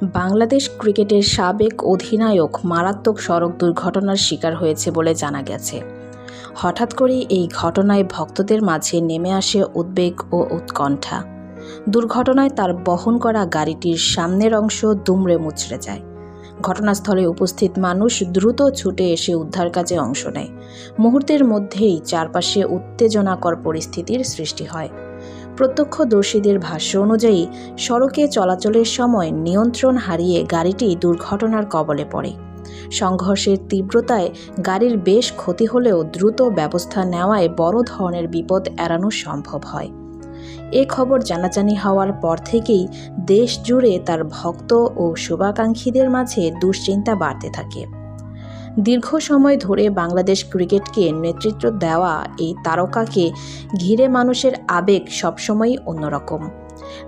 বাংলাদেশ ক্রিকেটের সাবেক অধিনায়ক মারাত্মক সড়ক দুর্ঘটনার শিকার হয়েছে বলে জানা গেছে। হঠাৎ করেই এই ঘটনায় ভক্তদের মাঝে নেমে আসে উদ্বেগ ও উৎকণ্ঠা। দুর্ঘটনায় তার বহন করা গাড়িটির সামনের অংশ দুমড়ে মুচড়ে যায়। ঘটনাস্থলে উপস্থিত মানুষ দ্রুত ছুটে এসে উদ্ধার কাজে অংশ নেয়। মুহূর্তের মধ্যেই চারপাশে উত্তেজনাকর পরিস্থিতির সৃষ্টি হয়। প্রত্যক্ষদর্শীদের ভাষ্য অনুযায়ী সড়কে চলাচলের সময় নিয়ন্ত্রণ হারিয়ে গাড়িটি দুর্ঘটনার কবলে পড়ে। সংঘর্ষের তীব্রতায় গাড়ির বেশ ক্ষতি হলেও দ্রুত ব্যবস্থা নেওয়ায় বড় ধরনের বিপদ এড়ানো সম্ভব হয়। এ খবর জানাজানি হওয়ার পর থেকেই দেশ জুড়ে তার ভক্ত ও শুভাকাঙ্ক্ষীদের মাঝে দুশ্চিন্তা বাড়তে থাকে। দীর্ঘ সময় ধরে বাংলাদেশ ক্রিকেটকে নেতৃত্ব দেওয়া এই তারকাকে ঘিরে মানুষের আবেগ সবসময়ই অন্যরকম।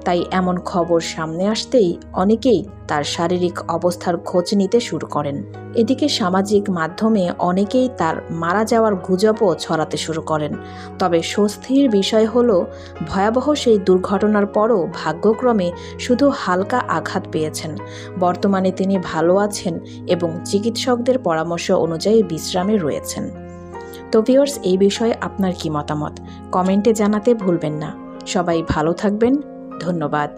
তাই এমন খবর সামনে আসতেই অনেকেই তার শারীরিক অবস্থার খোঁজ নিতে শুরু করেন। এদিকে সামাজিক মাধ্যমে অনেকেই তার মারা যাওয়ার গুজবও ছড়াতে শুরু করেন। তবে স্বস্তির বিষয় হলো, ভয়াবহ সেই দুর্ঘটনার পরও ভাগ্যক্রমে শুধু হালকা আঘাত পেয়েছেন। বর্তমানে তিনি ভালো আছেন এবং চিকিৎসকদের পরামর্শ অনুযায়ী বিশ্রামে রয়েছেন। তো ভিউয়ার্স, এই বিষয়ে আপনার কি মতামত কমেন্টে জানাতে ভুলবেন না। সবাই ভালো থাকবেন। ধন্যবাদ।